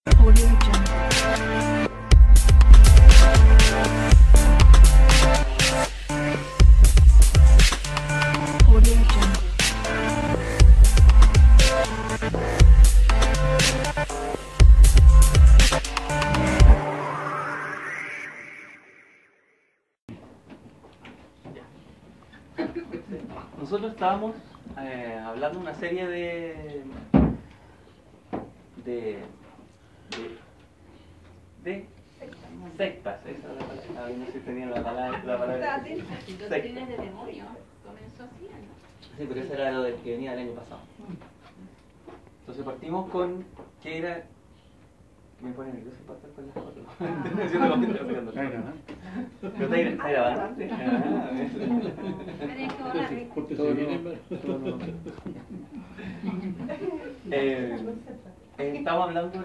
Audio Jungle. Audio Jungle. Nosotros estábamos hablando de una serie de sectas, esa es la palabra. No sé si tenían la palabra. Doctrinas de demonio. Comenzó así, ¿no? Sí, pero eso era lo del que venía el año pasado. Entonces partimos con que era. Me pone nervioso para estar con las fotos. Haciendo comentarios. Pero está grabando. Tenés que borrar, Estamos hablando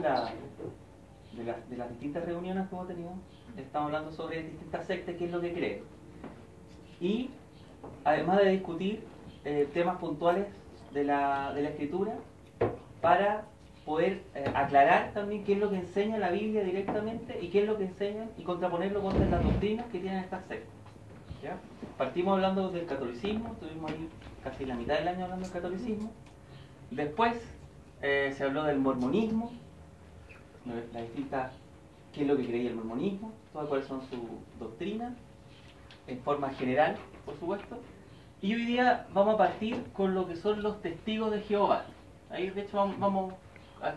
de las distintas reuniones que hemos tenido. Estamos hablando sobre distintas sectas, qué es lo que creen. Y además de discutir temas puntuales de la escritura, para poder aclarar también qué es lo que enseña la Biblia directamente y qué es lo que enseñan y contraponerlo contra las doctrinas que tienen estas sectas. ¿Ya? Partimos hablando del catolicismo, estuvimos ahí casi la mitad del año hablando del catolicismo. Después se habló del mormonismo, la distinta, qué es lo que creía el mormonismo, todas cuáles son sus doctrinas, en forma general, por supuesto. Y hoy día vamos a partir con lo que son los testigos de Jehová. Ahí de hecho vamos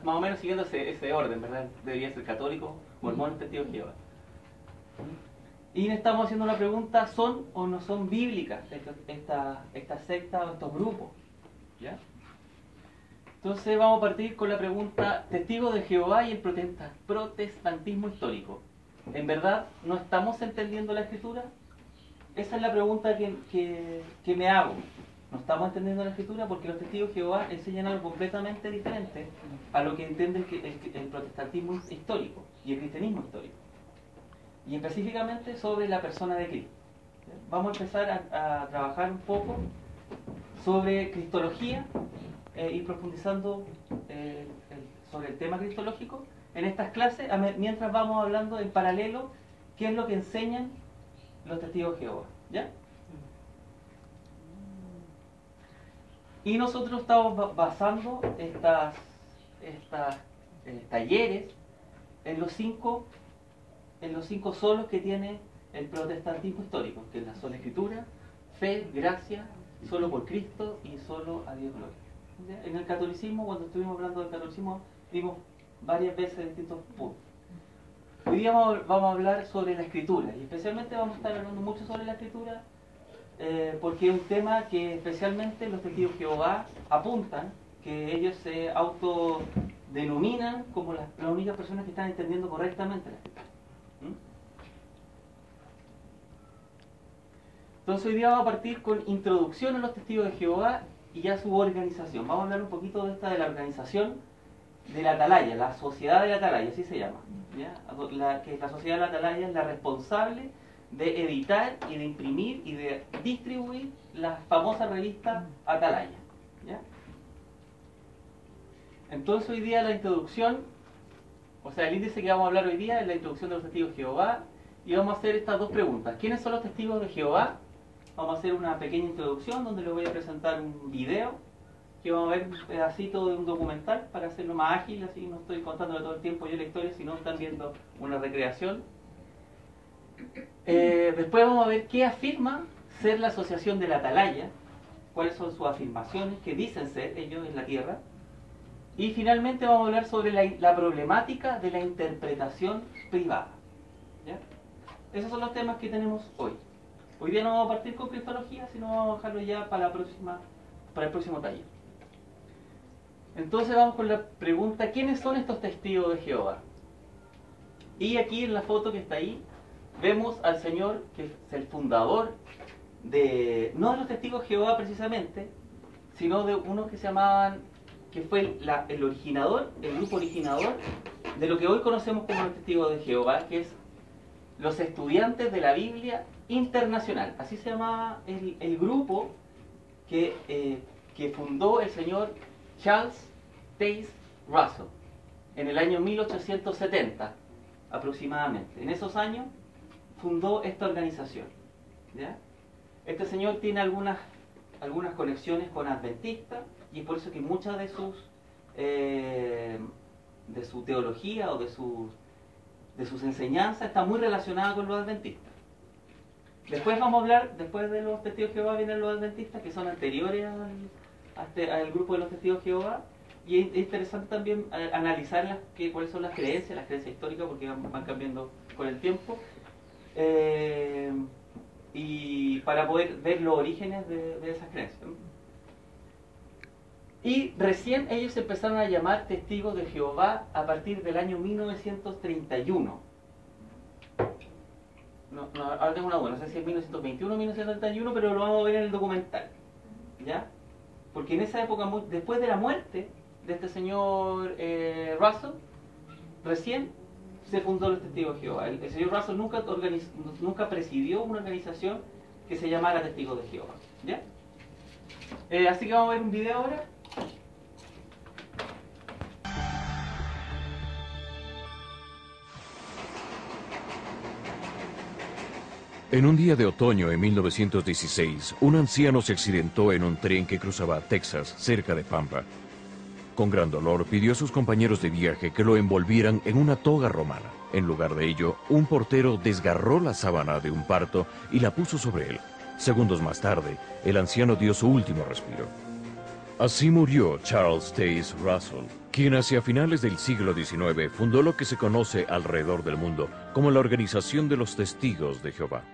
más o menos siguiendo ese orden, ¿verdad? Debería ser católico, mormón, testigo de Jehová. Y estamos haciendo una pregunta: ¿son o no son bíblicas estas sectas o estos grupos? ¿Ya? Entonces vamos a partir con la pregunta: testigos de Jehová y el protestantismo histórico. ¿En verdad no estamos entendiendo la escritura? Esa es la pregunta que me hago. No estamos entendiendo la escritura porque los testigos de Jehová enseñan algo completamente diferente a lo que entiende el protestantismo histórico y el cristianismo histórico. Y específicamente sobre la persona de Cristo. Vamos a empezar a trabajar un poco sobre cristología, ir profundizando sobre el tema cristológico en estas clases, mientras vamos hablando en paralelo qué es lo que enseñan los testigos de Jehová. ¿Ya? Y nosotros estamos basando estas talleres en los cinco solos que tiene el protestantismo histórico, que es la sola escritura, fe, gracia, solo por Cristo y solo a Dios gloria. ¿Ya? En el catolicismo, cuando estuvimos hablando del catolicismo, vimos varias veces distintos puntos. Hoy día vamos a hablar sobre la escritura, y especialmente vamos a estar hablando mucho sobre la escritura, porque es un tema que especialmente los testigos de Jehová apuntan, que ellos se autodenominan como las únicas personas que están entendiendo correctamente la escritura. Entonces hoy día vamos a partir con introducción a los testigos de Jehová y a su organización. Vamos a hablar un poquito de la organización de la Atalaya, la sociedad de la Atalaya, así se llama, ¿ya? Que la sociedad de la Atalaya es la responsable de editar y de imprimir y de distribuir la famosa revista Atalaya, ¿ya? Entonces hoy día la introducción, o sea, el índice que vamos a hablar hoy día es la introducción de los testigos de Jehová, y vamos a hacer estas dos preguntas. ¿Quiénes son los testigos de Jehová? Vamos a hacer una pequeña introducción donde les voy a presentar un video que vamos a ver un pedacito de un documental para hacerlo más ágil, así no estoy contándole todo el tiempo yo la historia, sino están viendo una recreación. Después vamos a ver qué afirma ser la asociación de la Atalaya, cuáles son sus afirmaciones, qué dicen ser ellos en la tierra. Y finalmente vamos a hablar sobre la problemática de la interpretación privada. ¿Ya? Esos son los temas que tenemos hoy. Hoy día no vamos a partir con cristología, sino vamos a dejarlo ya para el próximo taller. Entonces vamos con la pregunta: ¿quiénes son estos testigos de Jehová? Y aquí en la foto que está ahí vemos al señor que es el fundador no de los testigos de Jehová precisamente, sino de unos que se llamaban, que fue el grupo originador de lo que hoy conocemos como los testigos de Jehová, que es los estudiantes de la Biblia internacional. Así se llamaba el grupo que fundó el señor Charles Taze Russell. en el año 1870 aproximadamente. En esos años fundó esta organización, ¿ya? Este señor tiene algunas conexiones con adventistas y es por eso que muchas de su teología o de sus enseñanzas está muy relacionada con los adventistas. Después vamos a hablar, después de los testigos de Jehová vienen los adventistas, que son anteriores al grupo de los testigos de Jehová, y es interesante también analizar cuáles son las creencias históricas, porque van cambiando con el tiempo, y para poder ver los orígenes de esas creencias. Y recién ellos empezaron a llamar testigos de Jehová a partir del año 1931. Ahora tengo una duda, no sé si es 1921 o 1931, pero lo vamos a ver en el documental, ¿ya? Porque en esa época, después de la muerte de este señor Russell, recién se fundó los Testigos de Jehová. El señor Russell nunca presidió una organización que se llamara Testigos de Jehová, ¿ya? Así que vamos a ver un video ahora. En un día de otoño en 1916, un anciano se accidentó en un tren que cruzaba Texas, cerca de Pampa. Con gran dolor pidió a sus compañeros de viaje que lo envolvieran en una toga romana. En lugar de ello, un portero desgarró la sábana de un parto y la puso sobre él. Segundos más tarde, el anciano dio su último respiro. Así murió Charles Taze Russell, quien hacia finales del siglo XIX fundó lo que se conoce alrededor del mundo como la Organización de los Testigos de Jehová.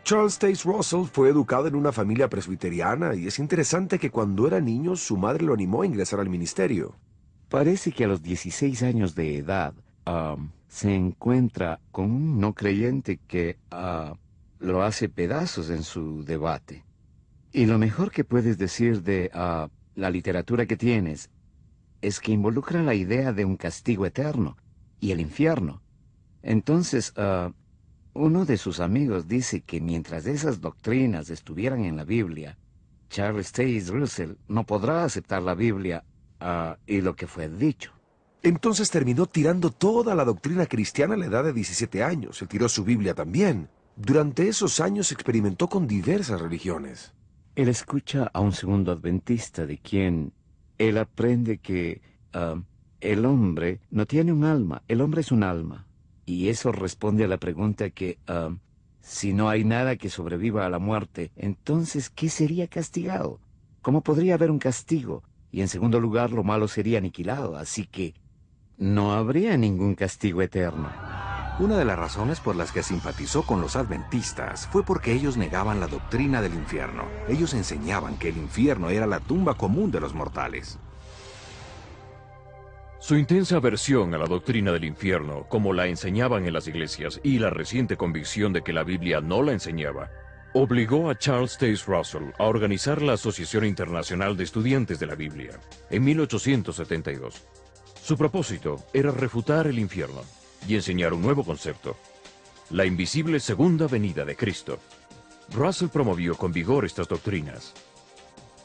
Charles Taze Russell fue educado en una familia presbiteriana y es interesante que cuando era niño su madre lo animó a ingresar al ministerio. Parece que a los 16 años de edad se encuentra con un no creyente que lo hace pedazos en su debate. Y lo mejor que puedes decir de la literatura que tienes es que involucra la idea de un castigo eterno y el infierno. Entonces, uno de sus amigos dice que mientras esas doctrinas estuvieran en la Biblia, Charles Taze Russell no podrá aceptar la Biblia y lo que fue dicho. Entonces terminó tirando toda la doctrina cristiana a la edad de 17 años. Él tiró su Biblia también. Durante esos años experimentó con diversas religiones. Él escucha a un segundo adventista de quien él aprende que el hombre no tiene un alma, el hombre es un alma. Y eso responde a la pregunta que, si no hay nada que sobreviva a la muerte, entonces, ¿qué sería castigado? ¿Cómo podría haber un castigo? Y en segundo lugar, lo malo sería aniquilado, así que no habría ningún castigo eterno. Una de las razones por las que simpatizó con los adventistas fue porque ellos negaban la doctrina del infierno. Ellos enseñaban que el infierno era la tumba común de los mortales. Su intensa aversión a la doctrina del infierno, como la enseñaban en las iglesias, y la reciente convicción de que la Biblia no la enseñaba, obligó a Charles Taze Russell a organizar la Asociación Internacional de Estudiantes de la Biblia, en 1872. Su propósito era refutar el infierno y enseñar un nuevo concepto, la invisible segunda venida de Cristo. Russell promovió con vigor estas doctrinas.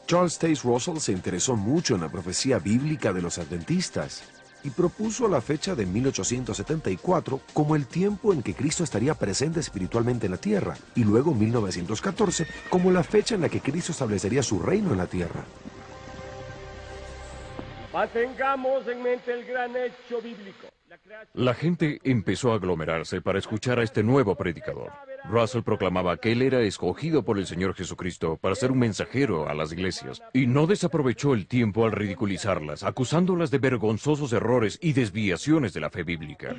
Charles Taze Russell se interesó mucho en la profecía bíblica de los adventistas y propuso la fecha de 1874 como el tiempo en que Cristo estaría presente espiritualmente en la tierra, y luego 1914 como la fecha en la que Cristo establecería su reino en la tierra. Mantengamos en mente el gran hecho bíblico. La gente empezó a aglomerarse para escuchar a este nuevo predicador. Russell proclamaba que él era escogido por el Señor Jesucristo para ser un mensajero a las iglesias, y no desaprovechó el tiempo al ridiculizarlas, acusándolas de vergonzosos errores y desviaciones de la fe bíblica.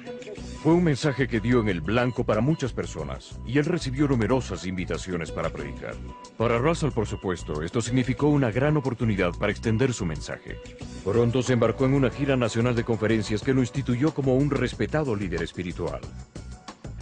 Fue un mensaje que dio en el blanco para muchas personas, y él recibió numerosas invitaciones para predicar. Para Russell, por supuesto, esto significó una gran oportunidad para extender su mensaje. Pronto se embarcó en una gira nacional de conferencias que lo instituyó como un respetado líder espiritual.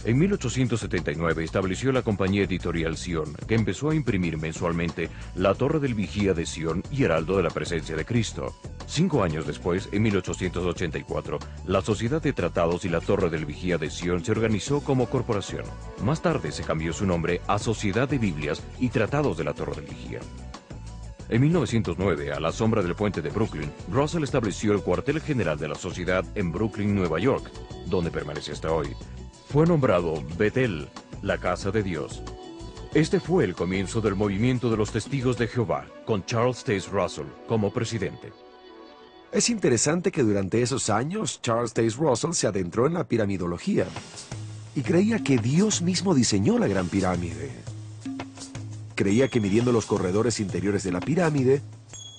En 1879 estableció la compañía editorial Sion, que empezó a imprimir mensualmente La Torre del Vigía de Sion y Heraldo de la Presencia de Cristo. 5 años después, en 1884, la Sociedad de Tratados y la Torre del Vigía de Sion se organizó como corporación. Más tarde se cambió su nombre a Sociedad de Biblias y Tratados de la Torre del Vigía. En 1909, a la sombra del puente de Brooklyn, Russell estableció el cuartel general de la sociedad en Brooklyn, Nueva York, donde permanece hasta hoy. Fue nombrado Bethel, la casa de Dios. Este fue el comienzo del movimiento de los Testigos de Jehová, con Charles Taze Russell como presidente. Es interesante que durante esos años Charles Taze Russell se adentró en la piramidología y creía que Dios mismo diseñó la Gran Pirámide. Creía que midiendo los corredores interiores de la pirámide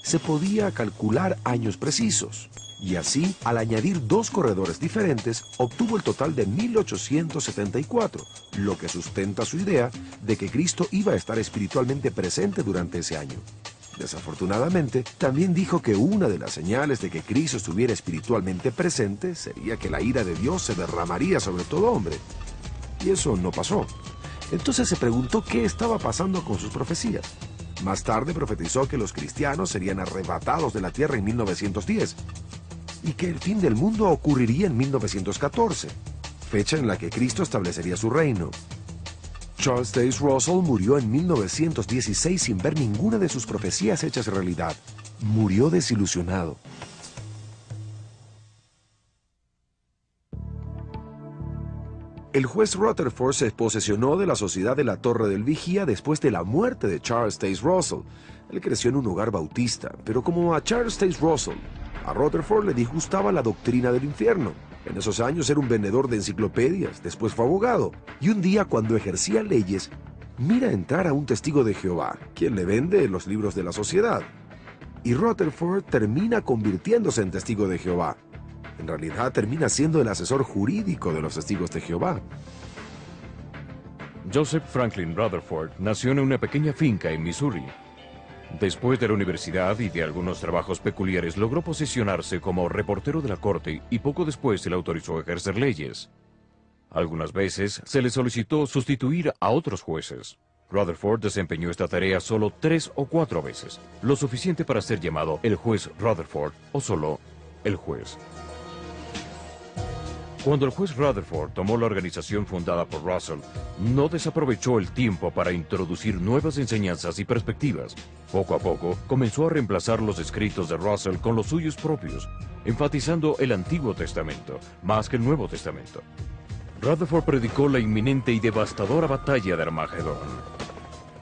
se podía calcular años precisos. Y así, al añadir 2 corredores diferentes, obtuvo el total de 1874, lo que sustenta su idea de que Cristo iba a estar espiritualmente presente durante ese año. Desafortunadamente, también dijo que una de las señales de que Cristo estuviera espiritualmente presente sería que la ira de Dios se derramaría sobre todo hombre. Y eso no pasó. Entonces se preguntó qué estaba pasando con sus profecías. Más tarde profetizó que los cristianos serían arrebatados de la tierra en 1910 y que el fin del mundo ocurriría en 1914, fecha en la que Cristo establecería su reino. Charles Taze Russell murió en 1916 sin ver ninguna de sus profecías hechas realidad. Murió desilusionado. El juez Rutherford se posesionó de la Sociedad de la Torre del Vigía después de la muerte de Charles Taze Russell. Él creció en un hogar bautista, pero como a Charles Taze Russell, a Rutherford le disgustaba la doctrina del infierno. En esos años era un vendedor de enciclopedias, después fue abogado, y un día cuando ejercía leyes, mira entrar a un testigo de Jehová, quien le vende los libros de la sociedad. Y Rutherford termina convirtiéndose en testigo de Jehová. En realidad termina siendo el asesor jurídico de los testigos de Jehová. Joseph Franklin Rutherford nació en una pequeña finca en Missouri. Después de la universidad y de algunos trabajos peculiares, logró posicionarse como reportero de la corte y poco después se le autorizó a ejercer leyes. Algunas veces se le solicitó sustituir a otros jueces. Rutherford desempeñó esta tarea solo 3 o 4 veces, lo suficiente para ser llamado el juez Rutherford o solo el juez. Cuando el juez Rutherford tomó la organización fundada por Russell, no desaprovechó el tiempo para introducir nuevas enseñanzas y perspectivas. Poco a poco, comenzó a reemplazar los escritos de Russell con los suyos propios, enfatizando el Antiguo Testamento, más que el Nuevo Testamento. Rutherford predicó la inminente y devastadora batalla de Armagedón.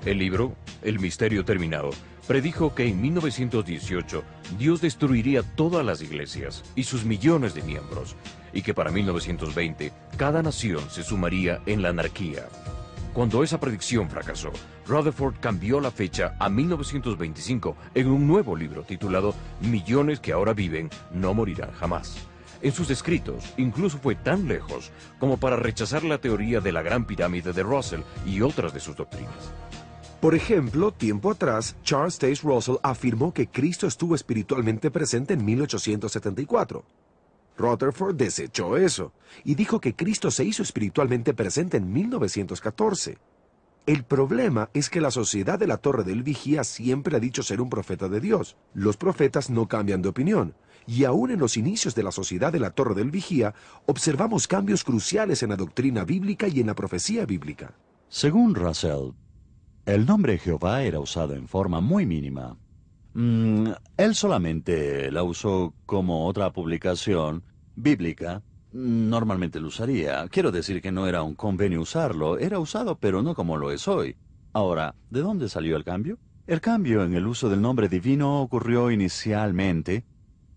El libro, El Misterio Terminado, predijo que en 1918 Dios destruiría todas las iglesias y sus millones de miembros, y que para 1920 cada nación se sumaría en la anarquía. Cuando esa predicción fracasó, Rutherford cambió la fecha a 1925 en un nuevo libro titulado Millones que ahora viven no morirán jamás. En sus escritos, incluso fue tan lejos como para rechazar la teoría de la Gran Pirámide de Russell y otras de sus doctrinas. Por ejemplo, tiempo atrás, Charles Taze Russell afirmó que Cristo estuvo espiritualmente presente en 1874. Rutherford desechó eso y dijo que Cristo se hizo espiritualmente presente en 1914. El problema es que la Sociedad de la Torre del Vigía siempre ha dicho ser un profeta de Dios. Los profetas no cambian de opinión, y aún en los inicios de la Sociedad de la Torre del Vigía observamos cambios cruciales en la doctrina bíblica y en la profecía bíblica. Según Russell, el nombre Jehová era usado en forma muy mínima. Él solamente la usó como otra publicación bíblica. Normalmente lo usaría. Quiero decir que no era un convenio usarlo. Era usado, pero no como lo es hoy. Ahora, ¿de dónde salió el cambio? El cambio en el uso del nombre divino ocurrió inicialmente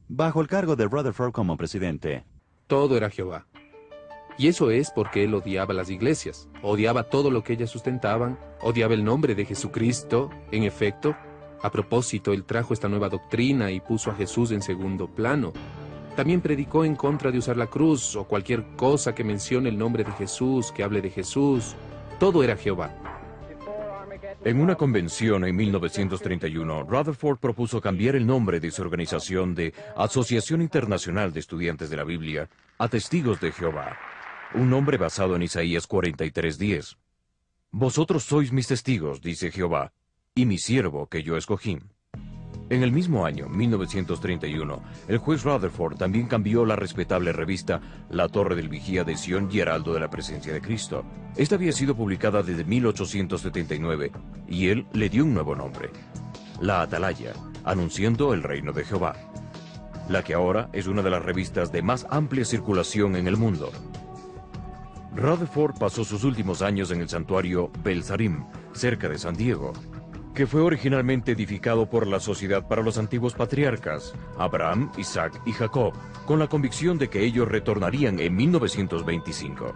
bajo el cargo de Rutherford como presidente. Todo era Jehová. Y eso es porque él odiaba las iglesias, odiaba todo lo que ellas sustentaban, odiaba el nombre de Jesucristo. En efecto, a propósito, él trajo esta nueva doctrina y puso a Jesús en segundo plano. También predicó en contra de usar la cruz o cualquier cosa que mencione el nombre de Jesús, que hable de Jesús. Todo era Jehová. En una convención en 1931, Rutherford propuso cambiar el nombre de su organización de Asociación Internacional de Estudiantes de la Biblia a Testigos de Jehová, un nombre basado en Isaías 43:10. Vosotros sois mis testigos, dice Jehová, y mi siervo que yo escogí. En el mismo año, 1931, el juez Rutherford también cambió la respetable revista La Torre del Vigía de Sion y Heraldo de la Presencia de Cristo. Esta había sido publicada desde 1879 y él le dio un nuevo nombre. La Atalaya, anunciando el reino de Jehová, la que ahora es una de las revistas de más amplia circulación en el mundo. Rutherford pasó sus últimos años en el santuario Belzarim, cerca de San Diego, que fue originalmente edificado por la Sociedad para los Antiguos Patriarcas, Abraham, Isaac y Jacob, con la convicción de que ellos retornarían en 1925.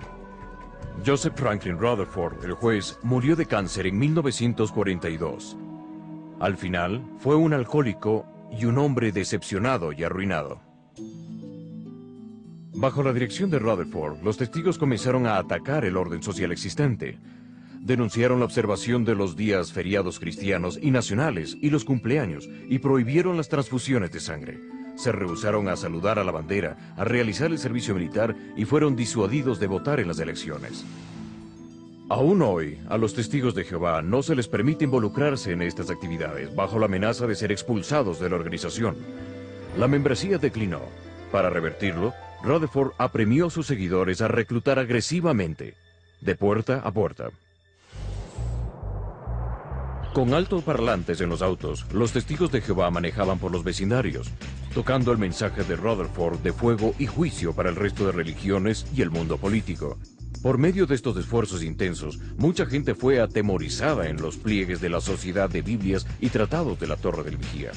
Joseph Franklin Rutherford, el juez, murió de cáncer en 1942. Al final, fue un alcohólico y un hombre decepcionado y arruinado. Bajo la dirección de Rutherford, los testigos comenzaron a atacar el orden social existente. Denunciaron la observación de los días feriados cristianos y nacionales y los cumpleaños y prohibieron las transfusiones de sangre. Se rehusaron a saludar a la bandera, a realizar el servicio militar y fueron disuadidos de votar en las elecciones. Aún hoy, a los testigos de Jehová no se les permite involucrarse en estas actividades bajo la amenaza de ser expulsados de la organización. La membresía declinó. Para revertirlo, Rutherford apremió a sus seguidores a reclutar agresivamente, de puerta a puerta. Con altoparlantes en los autos, los testigos de Jehová manejaban por los vecindarios, tocando el mensaje de Rutherford de fuego y juicio para el resto de religiones y el mundo político. Por medio de estos esfuerzos intensos, mucha gente fue atemorizada en los pliegues de la Sociedad de Biblias y Tratados de la Torre del Vigía.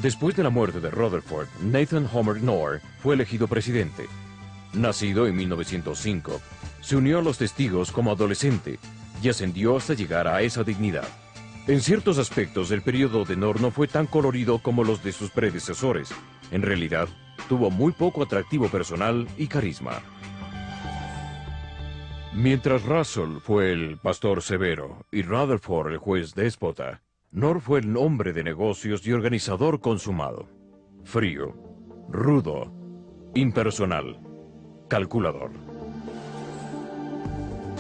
Después de la muerte de Rutherford, Nathan Homer Knorr fue elegido presidente. Nacido en 1905, se unió a los testigos como adolescente y ascendió hasta llegar a esa dignidad. En ciertos aspectos, el periodo de Knorr no fue tan colorido como los de sus predecesores. En realidad, tuvo muy poco atractivo personal y carisma. Mientras Russell fue el pastor severo y Rutherford el juez déspota, Knorr fue el hombre de negocios y organizador consumado. Frío, rudo, impersonal, calculador.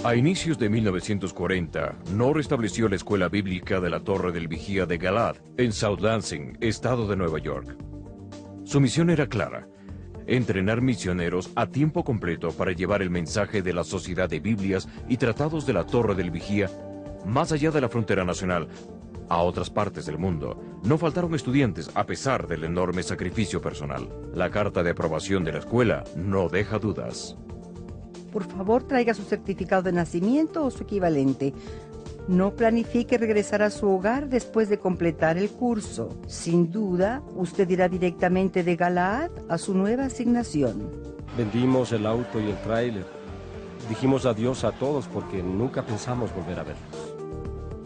A inicios de 1940, Knorr estableció la Escuela Bíblica de la Torre del Vigía de Galad, en South Lansing, estado de Nueva York. Su misión era clara: entrenar misioneros a tiempo completo para llevar el mensaje de la Sociedad de Biblias y Tratados de la Torre del Vigía más allá de la frontera nacional, a otras partes del mundo. No faltaron estudiantes a pesar del enorme sacrificio personal. La carta de aprobación de la escuela no deja dudas. Por favor, traiga su certificado de nacimiento o su equivalente. No planifique regresar a su hogar después de completar el curso. Sin duda, usted irá directamente de Galaad a su nueva asignación. Vendimos el auto y el tráiler. Dijimos adiós a todos porque nunca pensamos volver a verlos.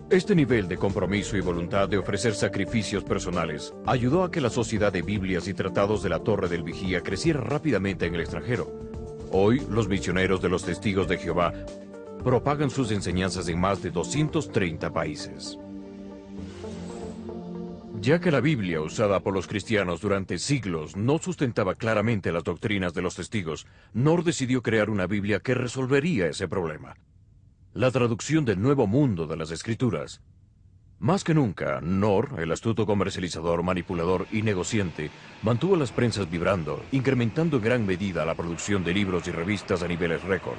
Este nivel de compromiso y voluntad de ofrecer sacrificios personales ayudó a que la Sociedad de Biblias y Tratados de la Torre del Vigía creciera rápidamente en el extranjero. Hoy, los misioneros de los Testigos de Jehová propagan sus enseñanzas en más de 230 países. Ya que la Biblia usada por los cristianos durante siglos no sustentaba claramente las doctrinas de los testigos, Knorr decidió crear una Biblia que resolvería ese problema: la traducción del Nuevo Mundo de las Escrituras. Más que nunca, Knorr, el astuto comercializador, manipulador y negociante, mantuvo las prensas vibrando, incrementando en gran medida la producción de libros y revistas a niveles récord.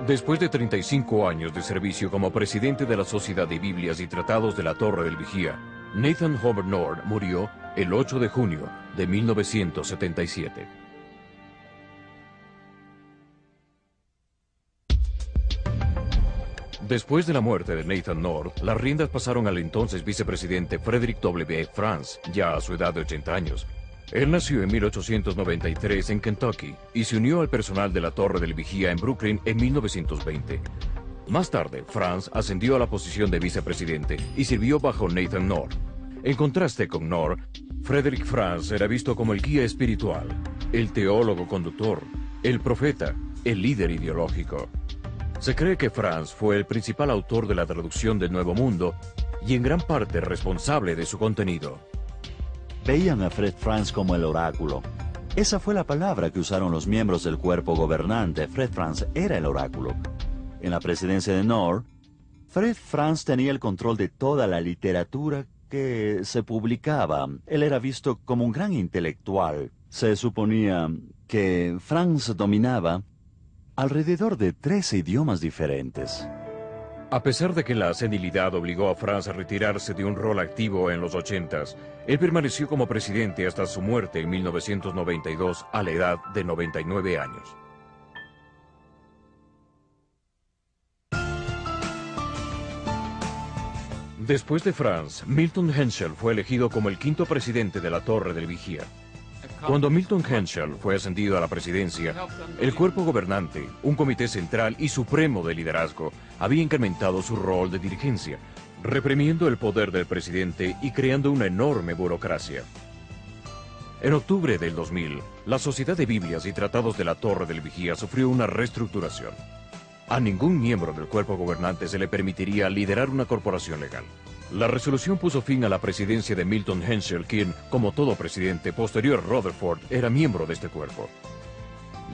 Después de 35 años de servicio como presidente de la Sociedad de Biblias y Tratados de la Torre del Vigía, Nathan Homer Knorr murió el 8 de junio de 1977. Después de la muerte de Nathan Knorr, las riendas pasaron al entonces vicepresidente Frederick W. Franz, ya a su edad de 80 años. Él nació en 1893 en Kentucky y se unió al personal de la Torre del Vigía en Brooklyn en 1920. Más tarde, Franz ascendió a la posición de vicepresidente y sirvió bajo Nathan Knorr. En contraste con Knorr, Frederick Franz era visto como el guía espiritual, el teólogo conductor, el profeta, el líder ideológico. Se cree que Franz fue el principal autor de la traducción del Nuevo Mundo y en gran parte responsable de su contenido. Veían a Fred Franz como el oráculo. Esa fue la palabra que usaron los miembros del cuerpo gobernante. Fred Franz era el oráculo. En la presidencia de Knorr, Fred Franz tenía el control de toda la literatura que se publicaba. Él era visto como un gran intelectual. Se suponía que Franz dominaba alrededor de 13 idiomas diferentes. A pesar de que la senilidad obligó a Franz a retirarse de un rol activo en los 80s, él permaneció como presidente hasta su muerte en 1992 a la edad de 99 años. Después de Franz, Milton Henschel fue elegido como el quinto presidente de la Torre del Vigía. Cuando Milton Henschel fue ascendido a la presidencia, el cuerpo gobernante, un comité central y supremo de liderazgo, había incrementado su rol de dirigencia, reprimiendo el poder del presidente y creando una enorme burocracia. En octubre del 2000, la Sociedad de Biblias y Tratados de la Torre del Vigía sufrió una reestructuración. A ningún miembro del cuerpo gobernante se le permitiría liderar una corporación legal. La resolución puso fin a la presidencia de Milton Henschel, quien, como todo presidente posterior a Rutherford, era miembro de este cuerpo.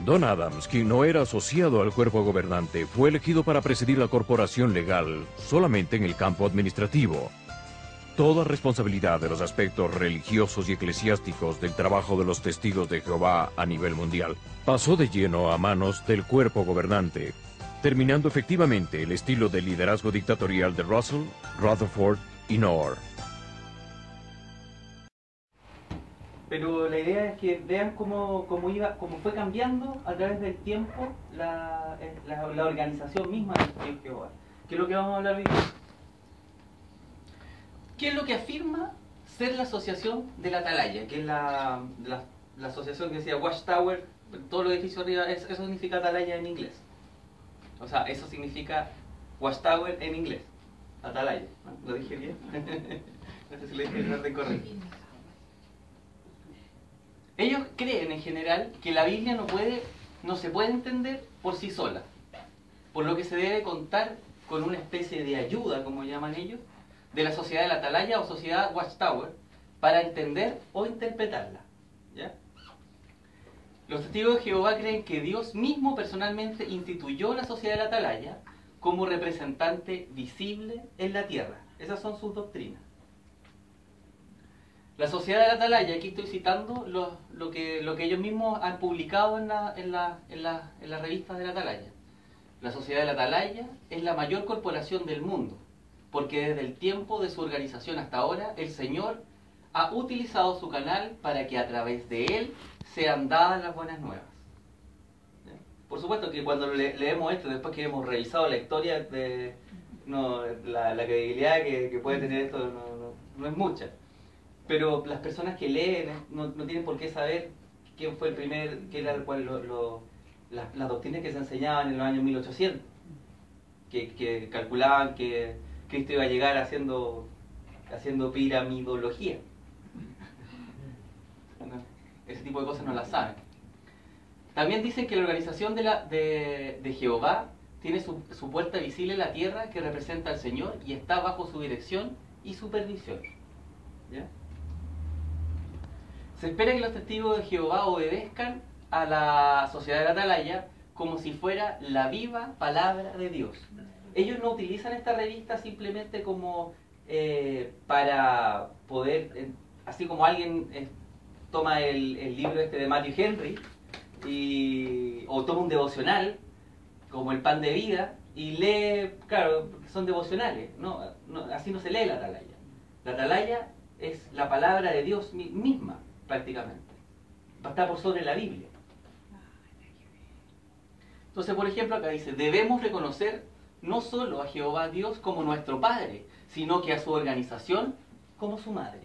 Don Adams, quien no era asociado al cuerpo gobernante, fue elegido para presidir la corporación legal solamente en el campo administrativo. Toda responsabilidad de los aspectos religiosos y eclesiásticos del trabajo de los testigos de Jehová a nivel mundial pasó de lleno a manos del cuerpo gobernante, terminando efectivamente el estilo de liderazgo dictatorial de Russell, Rutherford y Knorr. Pero la idea es que vean cómo fue cambiando a través del tiempo la organización misma del Testigo de Jehová. ¿Qué es lo que vamos a hablar hoy día? ¿Qué es lo que afirma ser la asociación de la Atalaya? Que es la asociación que decía Watchtower, todos los edificios arriba, eso significa Atalaya en inglés. O sea, eso significa Watchtower en inglés. Atalaya, ¿no? ¿Lo dije bien? No sé si lo dije en orden correcto. Ellos creen en general que la Biblia no se puede entender por sí sola, por lo que se debe contar con una especie de ayuda, como llaman ellos, de la sociedad de la Atalaya o sociedad Watchtower, para entender o interpretarla. ¿Ya? Los testigos de Jehová creen que Dios mismo personalmente instituyó la sociedad de la Atalaya como representante visible en la tierra. Esas son sus doctrinas. La sociedad de la Atalaya, aquí estoy citando lo que ellos mismos han publicado en las revistas de la Atalaya. La sociedad de la Atalaya es la mayor corporación del mundo, porque desde el tiempo de su organización hasta ahora, el Señor ha utilizado su canal para que a través de él sean dadas las buenas nuevas. ¿Sí? Por supuesto que cuando leemos esto, después que hemos revisado la historia, la credibilidad que puede tener esto no es mucha. Pero las personas que leen no tienen por qué saber quién fue el primer, qué era las doctrinas que se enseñaban en los años 1800, que calculaban que Cristo iba a llegar haciendo piramidología. Ese tipo de cosas no las saben. También dicen que la organización de Jehová tiene su puerta visible en la tierra que representa al Señor y está bajo su dirección y supervisión. ¿Ya? Se espera que los testigos de Jehová obedezcan a la sociedad de la Atalaya como si fuera la viva palabra de Dios. Ellos no utilizan esta revista simplemente como para poder, así como alguien toma el libro de Matthew Henry o toma un devocional como el Pan de Vida y lee, claro, porque son devocionales, así no se lee la Atalaya. La Atalaya es la palabra de Dios misma, prácticamente. Está por sobre la Biblia. Entonces, por ejemplo, acá dice, debemos reconocer no solo a Jehová Dios como nuestro Padre, sino que a su organización como su madre.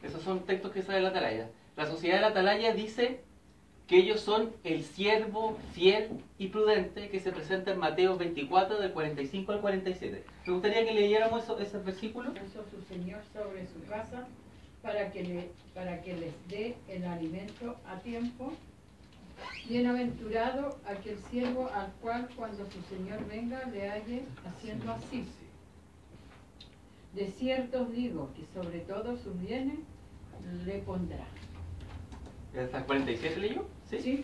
Esos son textos que sale de la Atalaya. La sociedad de la Atalaya dice que ellos son el siervo fiel y prudente que se presenta en Mateo 24 del 45 al 47. Me gustaría que leyéramos ese versículo. Puso su Señor sobre su casa para que les dé el alimento a tiempo. Bienaventurado aquel siervo al cual cuando su Señor venga le halle haciendo así. De cierto os digo que sobre todos sus bienes le pondrá. ¿Hasta el 47 leyó? Sí. Sí.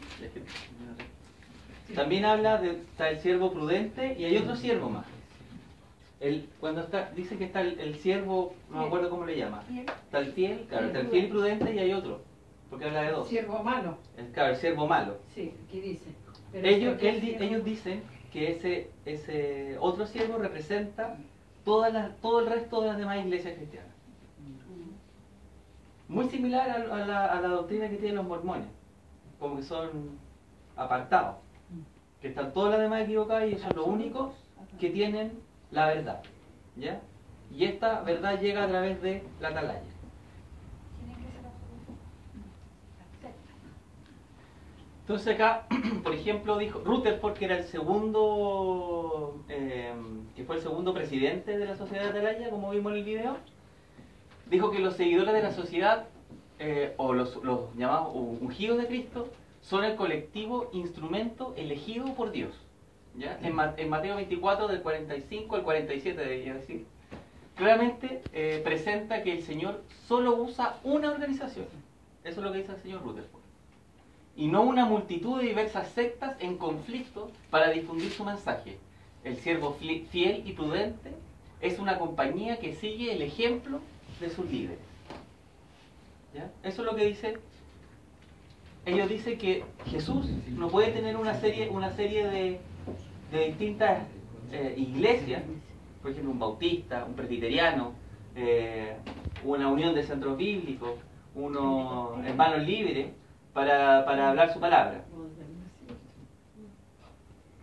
También habla está el siervo prudente y hay otro siervo más. Dice que está el siervo, no me acuerdo cómo le llama. Está el fiel, claro, está el fiel y prudente y hay otro Porque habla de dos. Siervo malo. Claro, el siervo malo. Sí, aquí dice. Pero Ellos dicen que ese otro siervo representa todo el resto de las demás iglesias cristianas. Muy similar a la doctrina que tienen los mormones, como que son apartados, que están todas las demás equivocadas y ellos son los únicos que tienen la verdad, ¿ya? Y esta verdad llega a través de la atalaya. Entonces acá, por ejemplo, dijo Rutherford, que era el segundo, que fue el segundo presidente de la Sociedad de Atalaya, como vimos en el video, dijo que los seguidores de la sociedad, o los llamados ungidos de Cristo, son el colectivo instrumento elegido por Dios. ¿Ya? En Mateo 24, del 45 al 47, debería decir, claramente presenta que el Señor solo usa una organización. Eso es lo que dice el señor Rutherford. Y no una multitud de diversas sectas en conflicto para difundir su mensaje. El siervo fiel y prudente es una compañía que sigue el ejemplo de sus líderes. ¿Ya? Eso es lo que dice. Ellos dicen que Jesús no puede tener una serie de distintas iglesias, por ejemplo un bautista, un presbiteriano, una unión de centros bíblicos, unos hermanos libres, para hablar su palabra,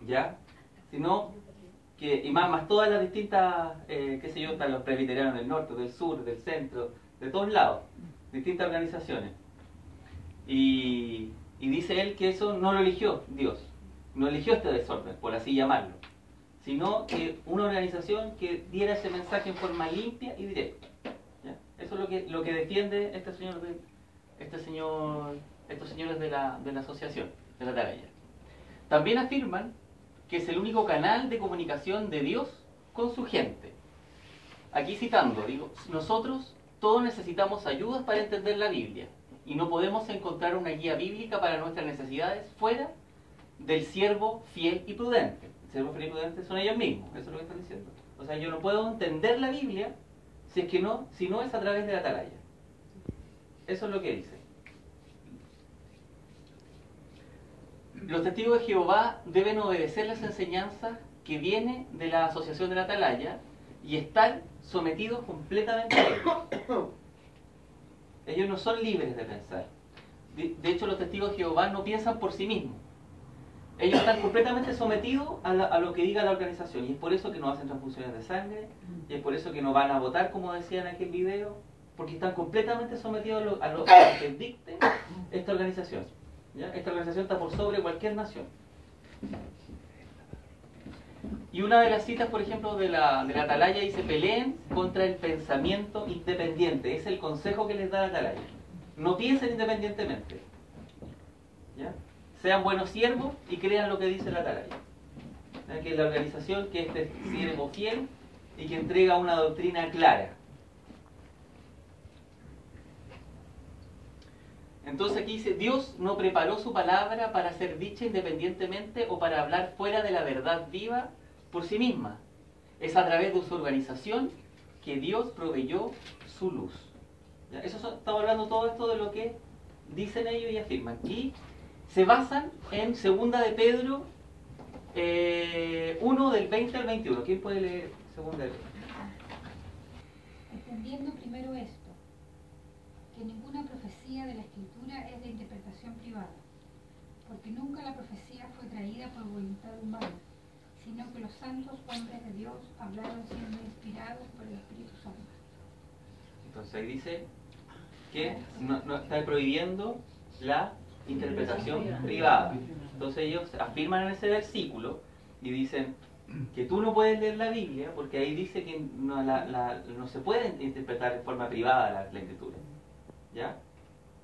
¿ya? Sino que, y más todas las distintas, qué sé yo, están los presbiterianos del norte, del sur, del centro, de todos lados, distintas organizaciones. Y dice él que eso no lo eligió Dios, no eligió este desorden, por así llamarlo, sino que una organización que diera ese mensaje en forma limpia y directa, ¿ya? Eso es lo que defiende estos señores de la asociación, de la Atalaya. También afirman que es el único canal de comunicación de Dios con su gente. Aquí citando, digo, nosotros todos necesitamos ayudas para entender la Biblia y no podemos encontrar una guía bíblica para nuestras necesidades fuera del siervo fiel y prudente. El siervo fiel y prudente son ellos mismos, eso es lo que están diciendo. O sea, yo no puedo entender la Biblia si no es a través de la Atalaya. Eso es lo que dice. Los testigos de Jehová deben obedecer las enseñanzas que vienen de la asociación de la Atalaya y estar sometidos completamente a ellos. Ellos no son libres de pensar. De hecho, los testigos de Jehová no piensan por sí mismos. Ellos están completamente sometidos a lo que diga la organización. Y es por eso que no hacen transfusiones de sangre, y es por eso que no van a votar, como decía en aquel video, porque están completamente sometidos a lo que dicte esta organización. ¿Ya? Esta organización está por sobre cualquier nación. Y una de las citas, por ejemplo, de la Atalaya dice: peleen contra el pensamiento independiente. Es el consejo que les da la Atalaya. No piensen independientemente, ¿ya? Sean buenos siervos y crean lo que dice la Atalaya, ¿ya? Que es la organización que es siervo fiel y que entrega una doctrina clara. Entonces aquí dice: Dios no preparó su palabra para ser dicha independientemente o para hablar fuera de la verdad viva por sí misma. Es a través de su organización que Dios proveyó su luz. ¿Ya? Estamos hablando todo esto de lo que dicen ellos y afirman. Y se basan en 2 de Pedro 1 del 20 al 21. ¿Quién puede leer 2 de Pedro? Entendiendo primero esto, que ninguna profecía de la Escritura es de interpretación privada, porque nunca la profecía fue traída por voluntad humana, sino que los santos hombres de Dios hablaron siendo inspirados por el Espíritu Santo. Entonces ahí dice que no está prohibiendo la interpretación privada. Entonces ellos afirman en ese versículo y dicen que tú no puedes leer la Biblia porque ahí dice que no se puede interpretar de forma privada la Escritura, ¿ya?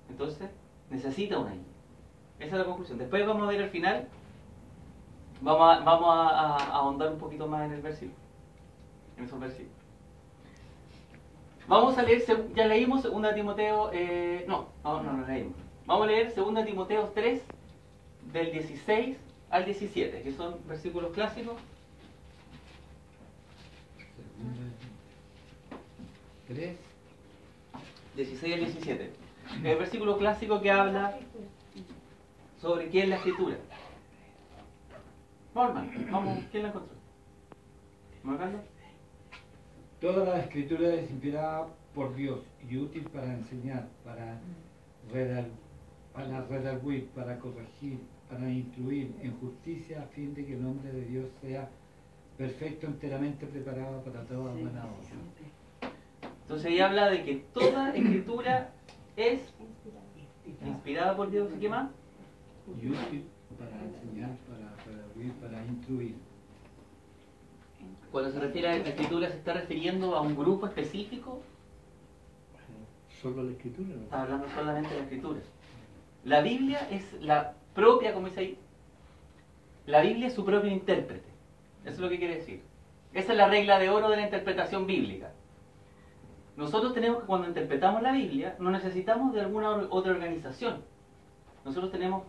Entonces necesita una guía. Esa es la conclusión. Después vamos a ver al final, vamos a ahondar un poquito más en el versículo, en esos versículos. Vamos a leer, ya leímos 2 Timoteo, no lo leímos. Vamos a leer 2 Timoteo 3, del 16 al 17, que son versículos clásicos. 3, 16 al 17. El versículo clásico que habla sobre qué es la escritura. Morman, vamos, ¿quién la encontró? ¿Marcando? Toda la escritura es inspirada por Dios y útil para enseñar, para redarguir, para corregir, para instruir en justicia, a fin de que el hombre de Dios sea perfecto, enteramente preparado para toda buena obra. Entonces ahí habla de que toda escritura es inspirada por Dios. ¿Y qué más? Y útil para enseñar, para redarguir, para instruir. Cuando se refiere a la escritura, ¿se está refiriendo a un grupo específico? Solo la escritura, ¿no? Está hablando solamente de la escritura. La Biblia es la propia, como dice ahí, la Biblia es su propio intérprete. Eso es lo que quiere decir. Esa es la regla de oro de la interpretación bíblica. Nosotros tenemos que, cuando interpretamos la Biblia, no necesitamos de alguna otra organización. Nosotros tenemos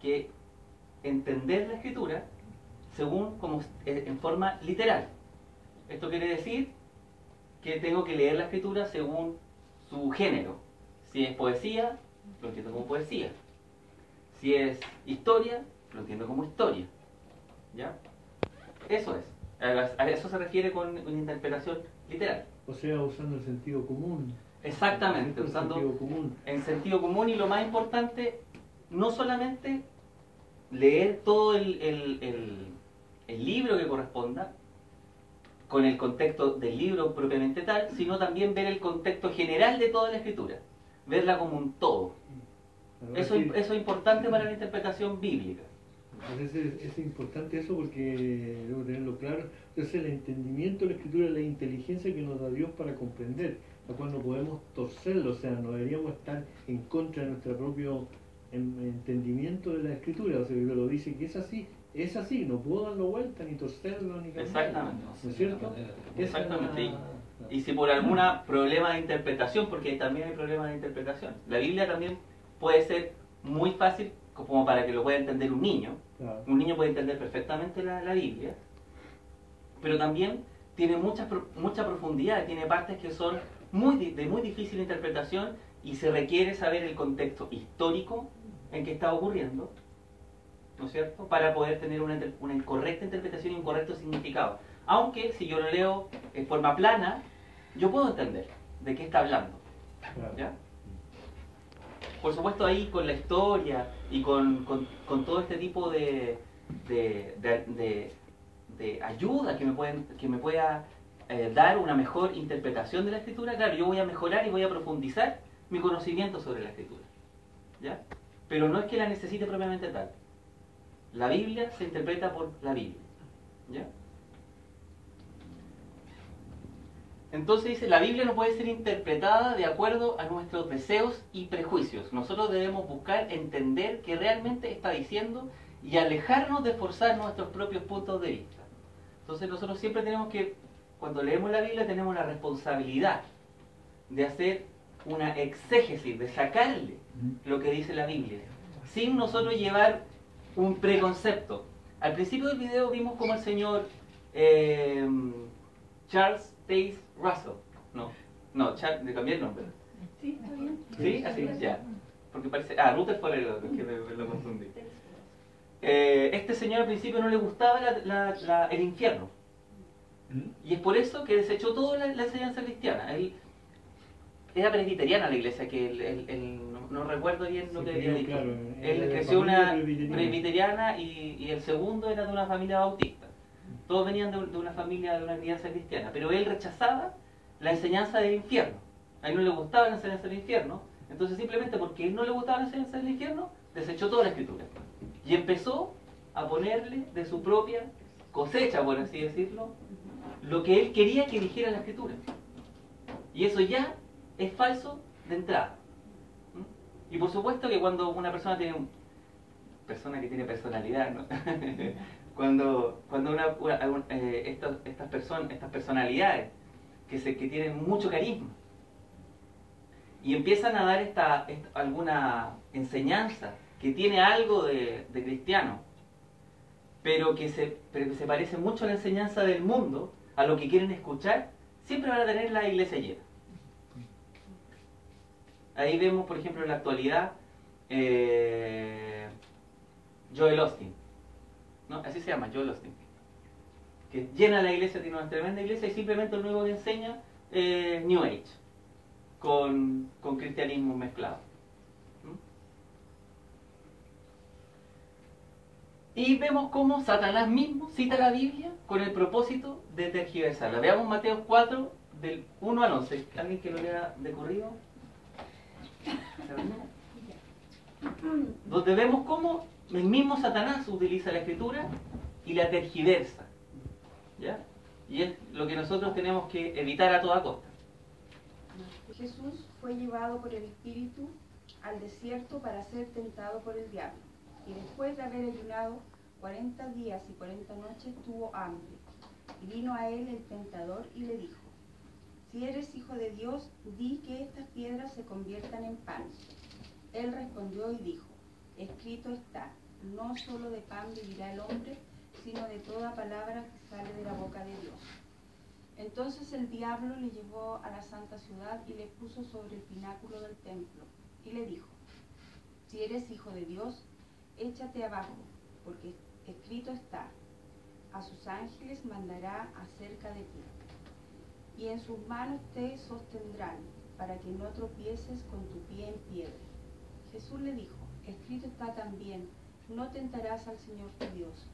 que entender la escritura según en forma literal. Esto quiere decir que tengo que leer la escritura según su género. Si es poesía, lo entiendo como poesía. Si es historia, lo entiendo como historia. ¿Ya? Eso es. A eso se refiere con una interpretación literal. O sea, usando el sentido común. Exactamente, usando el sentido común, y lo más importante, no solamente leer todo el libro que corresponda, con el contexto del libro propiamente tal, sino también ver el contexto general de toda la escritura, verla como un todo. Eso es importante para la interpretación bíblica. Entonces es importante eso porque debo tenerlo claro. Entonces el entendimiento de la escritura es la inteligencia que nos da Dios para comprender, la cual no podemos torcerlo, o sea, no deberíamos estar en contra de nuestro propio entendimiento de la escritura. O sea, Dios lo dice que es así, no puedo darlo vuelta, ni torcerlo, ni cambiarlo. Exactamente. ¿No es cierto? Exactamente. Y si por algún problema de interpretación, porque también hay problemas de interpretación, la Biblia también puede ser muy fácil como para que lo pueda entender un niño. Claro. Un niño puede entender perfectamente la Biblia, pero también tiene mucha profundidad, tiene partes que son de muy difícil interpretación, y se requiere saber el contexto histórico en que está ocurriendo, ¿no es cierto?, para poder tener una correcta interpretación y un correcto significado. Aunque si yo lo leo en forma plana, yo puedo entender de qué está hablando. ¿Ya? Por supuesto, ahí con la historia y con todo este tipo de ayuda que me pueda dar una mejor interpretación de la escritura, claro, yo voy a mejorar y voy a profundizar mi conocimiento sobre la escritura. ¿Ya? Pero no es que la necesite propiamente tal. La Biblia se interpreta por la Biblia. ¿Ya? Entonces dice, la Biblia no puede ser interpretada de acuerdo a nuestros deseos y prejuicios. Nosotros debemos buscar entender qué realmente está diciendo y alejarnos de forzar nuestros propios puntos de vista. Entonces nosotros siempre tenemos que, cuando leemos la Biblia, tenemos la responsabilidad de hacer una exégesis, de sacarle lo que dice la Biblia, sin nosotros llevar un preconcepto. Al principio del video vimos como el señor Charles Taze Russell, le cambié el nombre. Sí, está bien. ¿Sí? Así, ya. Porque parece... Rutherford era que me lo confundí. Este señor al principio no le gustaba el infierno. Y es por eso que desechó toda la enseñanza cristiana. Él era presbiteriana la iglesia, que él no recuerdo bien lo que había dicho. Claro, él creció una presbiteriana y el segundo era de una familia bautista. Todos venían de una familia, de una crianza cristiana, pero él rechazaba la enseñanza del infierno. A él no le gustaba la enseñanza del infierno, entonces simplemente porque a él no le gustaba la enseñanza del infierno, desechó toda la escritura. Y empezó a ponerle de su propia cosecha, por así decirlo, lo que él quería que dijera la escritura. Y eso ya es falso de entrada. Y por supuesto que cuando una persona que tiene personalidad, ¿no? cuando estas personalidades que tienen mucho carisma y empiezan a dar alguna enseñanza que tiene algo de cristiano, pero que se parece mucho a la enseñanza del mundo, a lo que quieren escuchar, siempre van a tener la iglesia llena. Ahí vemos, por ejemplo, en la actualidad, Joel Osteen, ¿no? Así se llama, Joel Osteen, que llena la iglesia, tiene una tremenda iglesia, y simplemente lo único que enseña New Age, con cristianismo mezclado. Y vemos cómo Satanás mismo cita la Biblia con el propósito de tergiversarla. Veamos Mateo 4, del 1 al 11. ¿Alguien que lo lea de corrido? Donde vemos cómo el mismo Satanás utiliza la Escritura y la tergiversa, ¿ya? Y es lo que nosotros tenemos que evitar a toda costa. Jesús fue llevado por el Espíritu al desierto para ser tentado por el diablo. Y después de haber ayunado 40 días y 40 noches, tuvo hambre. Y vino a él el tentador y le dijo: si eres hijo de Dios, di que estas piedras se conviertan en pan. Él respondió y dijo: escrito está, no solo de pan vivirá el hombre, sino de toda palabra que sale de la boca de Dios. Entonces el diablo le llevó a la santa ciudad y le puso sobre el pináculo del templo, y le dijo: si eres hijo de Dios, échate abajo, porque escrito está, a sus ángeles mandará acerca de ti, y en sus manos te sostendrán, para que no tropieces con tu pie en piedra. Jesús le dijo: escrito está también, no tentarás al Señor tu Dios.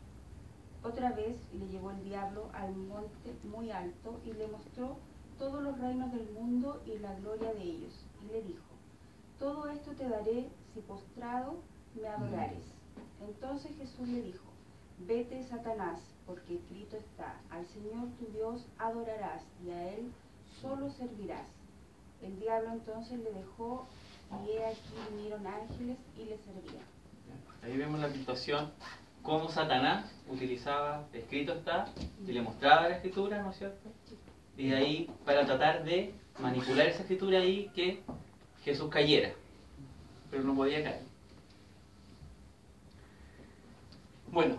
Otra vez le llevó el diablo al monte muy alto y le mostró todos los reinos del mundo y la gloria de ellos, y le dijo: todo esto te daré si postrado me adorares. Entonces Jesús le dijo: vete, Satanás, porque escrito está, al Señor tu Dios adorarás y a Él solo servirás. El diablo entonces le dejó, y he aquí vinieron ángeles y le servían. Ahí vemos la situación, cómo Satanás utilizaba, escrito está, y le mostraba la Escritura, ¿no es cierto? Y de ahí, para tratar de manipular esa Escritura y que Jesús cayera, pero no podía caer. Bueno,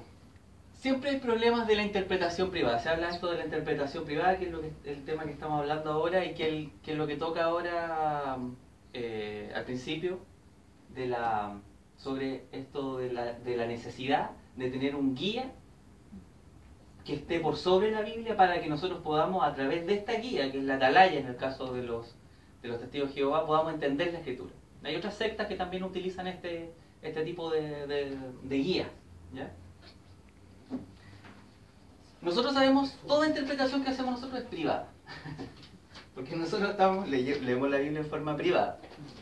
siempre hay problemas de la interpretación privada. Se habla esto de la interpretación privada, que es el tema que estamos hablando ahora, y que es lo que toca ahora al principio sobre esto de la necesidad de tener un guía que esté por sobre la Biblia, para que nosotros podamos, a través de esta guía, que es la atalaya en el caso de los testigos de Jehová, podamos entender la Escritura. Hay otras sectas que también utilizan este tipo de guía, ¿ya? Nosotros sabemos, toda interpretación que hacemos nosotros es privada, porque nosotros leemos la Biblia en forma privada,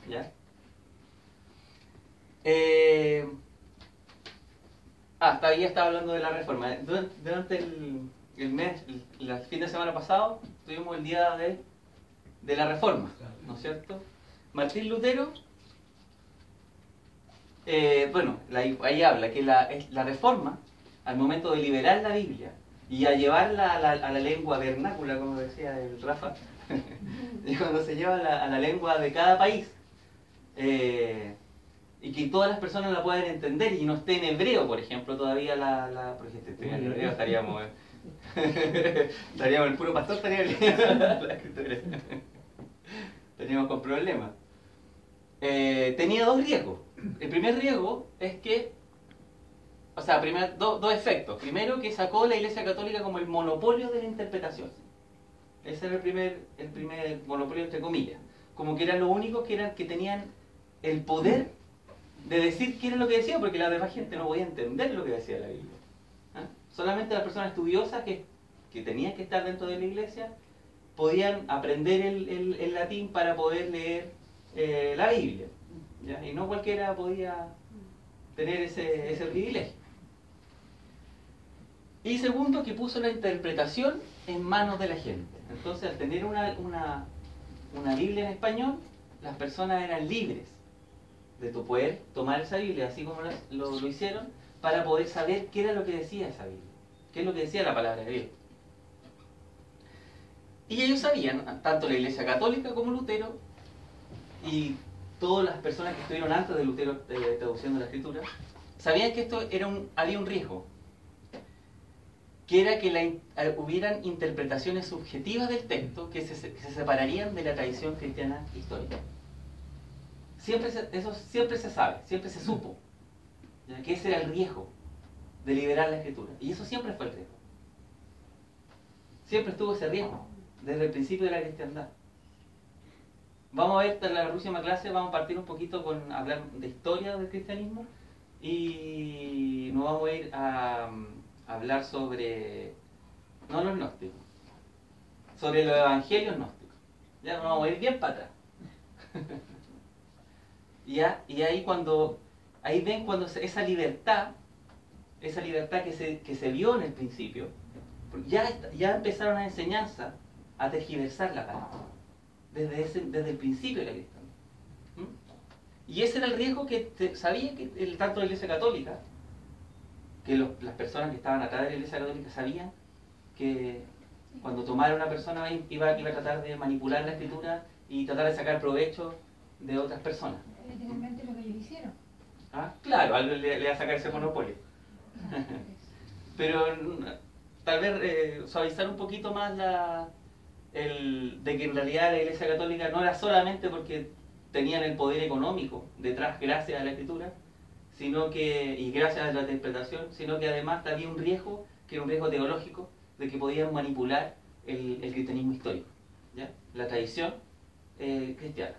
¿ya? Todavía estaba hablando de la Reforma. Durante el fin de semana pasado tuvimos el día de la Reforma, ¿no es cierto? Martín Lutero, ahí habla que la Reforma, al momento de liberar la Biblia y a llevarla a la lengua vernácula, como decía el Rafa, y cuando se lleva a la lengua de cada país, y que todas las personas la puedan entender y no esté en hebreo, por ejemplo, todavía porque si esté en hebreo estaríamos el puro pastor estaría leyendo la Escritura, estaríamos con problemas. Tenía dos riesgos. El primer riesgo es que, dos efectos. Primero, que sacó la Iglesia Católica como el monopolio de la interpretación. Ese era el primer monopolio, entre comillas. Como que eran los únicos que tenían el poder de decir qué era lo que decía, porque la demás gente no podía entender lo que decía la Biblia. Solamente las personas estudiosas que tenían que estar dentro de la Iglesia podían aprender el latín para poder leer la Biblia, ¿ya? Y no cualquiera podía tener ese privilegio. Y segundo, que puso la interpretación en manos de la gente. Entonces, al tener una Biblia en español, las personas eran libres de poder tomar esa Biblia, así como lo hicieron, para poder saber qué era lo que decía esa Biblia, qué es lo que decía la palabra de Dios. Y ellos sabían, tanto la Iglesia Católica como Lutero, y todas las personas que estuvieron antes de Lutero traduciendo la Escritura, sabían que había un riesgo, que era que hubieran interpretaciones subjetivas del texto que se separarían de la tradición cristiana histórica. eso siempre se sabe, siempre se supo, ¿ya? Que ese era el riesgo de liberar la Escritura. Y eso siempre fue el riesgo. Siempre estuvo ese riesgo, desde el principio de la cristiandad. Vamos a ver en la próxima clase, vamos a partir un poquito con hablar de historia del cristianismo y nos vamos a ir a hablar sobre, no los gnósticos, sobre los evangelios gnósticos. Ya nos vamos a ir bien para atrás. ¿Ya? Y ahí ven cuando esa libertad que se vio en el principio, ya empezaron las enseñanzas a tergiversar la palabra desde el principio de la cristiandad. Y ese era el riesgo que sabía que tanto la Iglesia Católica, que las personas que estaban atrás de la Iglesia Católica sabían que cuando tomara una persona iba a tratar de manipular la Escritura y tratar de sacar provecho de otras personas. Literalmente lo que ellos hicieron. ¿Ah? Claro, algo le va a sacar ese monopolio. Pero tal vez suavizar un poquito más de que en realidad la Iglesia Católica no era solamente porque tenían el poder económico detrás gracias a la Escritura, y gracias a la interpretación, sino que además había un riesgo, que era un riesgo teológico, de que podían manipular el cristianismo histórico, ¿ya? La tradición cristiana,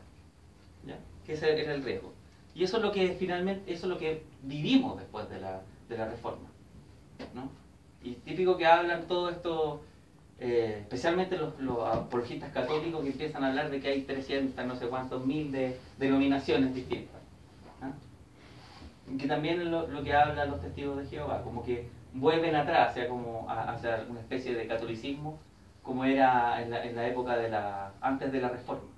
¿ya? Que ese era el riesgo. Y eso es lo que finalmente, eso es lo que vivimos después de la Reforma, ¿no? Y típico que hablan todo esto, especialmente los apologistas católicos, que empiezan a hablar de que hay 300, no sé cuántos mil de denominaciones distintas, ¿no? Que también es lo que hablan los testigos de Jehová, como que vuelven atrás, hacia una especie de catolicismo como era en la época antes de la Reforma.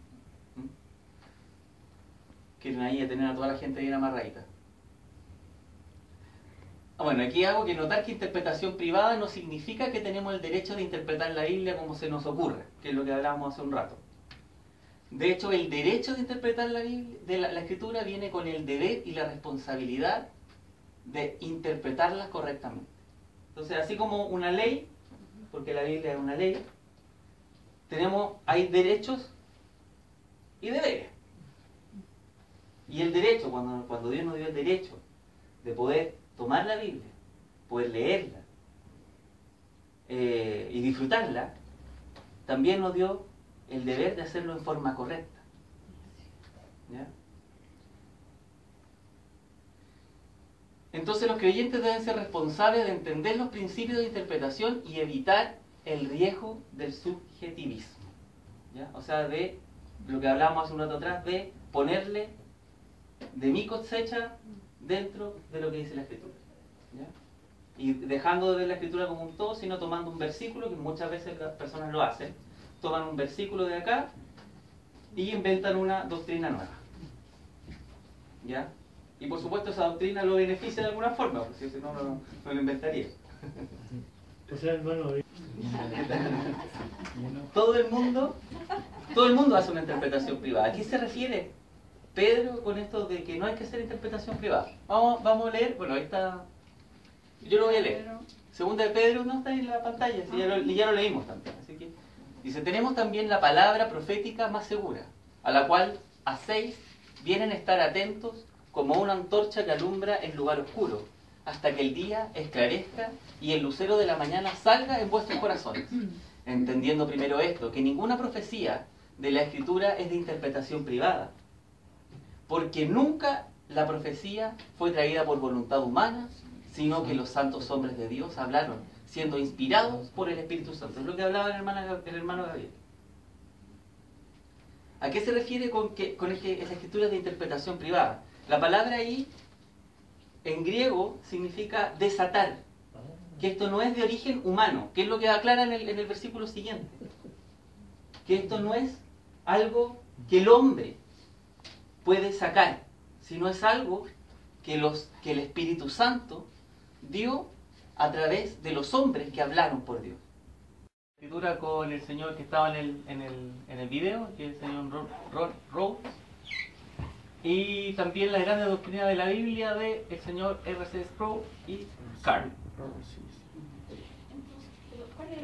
Quieren ahí a tener a toda la gente bien amarradita. Bueno, aquí hago que notar que interpretación privada no significa que tenemos el derecho de interpretar la Biblia como se nos ocurre, que es lo que hablábamos hace un rato. De hecho, el derecho de interpretar la Biblia, la Escritura, viene con el deber y la responsabilidad de interpretarla correctamente. Entonces, así como una ley, porque la Biblia es una ley, hay derechos y deberes. Y el derecho, cuando Dios nos dio el derecho de poder tomar la Biblia, poder leerla y disfrutarla, también nos dio el deber de hacerlo en forma correcta. ¿Ya? Entonces los creyentes deben ser responsables de entender los principios de interpretación y evitar el riesgo del subjetivismo. ¿Ya? O sea, de lo que hablábamos hace un rato atrás, de ponerle de mi cosecha dentro de lo que dice la Escritura. ¿Ya? Y dejando de ver la Escritura como un todo, sino tomando un versículo, que muchas veces las personas lo hacen, toman un versículo de acá y inventan una doctrina nueva. ¿Ya? Y por supuesto esa doctrina lo beneficia de alguna forma, porque si no, no lo inventaría. O sea, hermano, todo el mundo hace una interpretación privada. ¿A qué se refiere Pedro con esto de que no hay que hacer interpretación privada? Vamos a leer, bueno, ahí está, yo lo voy a leer. Segunda de Pedro no está en la pantalla, ya lo leímos también. Así que dice: tenemos también la palabra profética más segura, a la cual hacéis bien en estar atentos como una antorcha que alumbra en lugar oscuro, hasta que el día esclarezca y el lucero de la mañana salga en vuestros corazones. Entendiendo primero esto, que ninguna profecía de la Escritura es de interpretación privada, porque nunca la profecía fue traída por voluntad humana, sino que los santos hombres de Dios hablaron, siendo inspirados por el Espíritu Santo. Es lo que hablaba el hermano Gabriel. ¿A qué se refiere con esa escritura de interpretación privada? La palabra ahí, en griego, significa desatar, que esto no es de origen humano, que es lo que aclara en el versículo siguiente. Que esto no es algo que el hombre puede sacar, sino es algo que el Espíritu Santo dio a través de los hombres que hablaron por Dios. La escritura con el señor que estaba en el video, que es el señor Rhodes, y también la grande doctrina de la Biblia de el señor R.C. Sproul y Carl. ¿Cuál es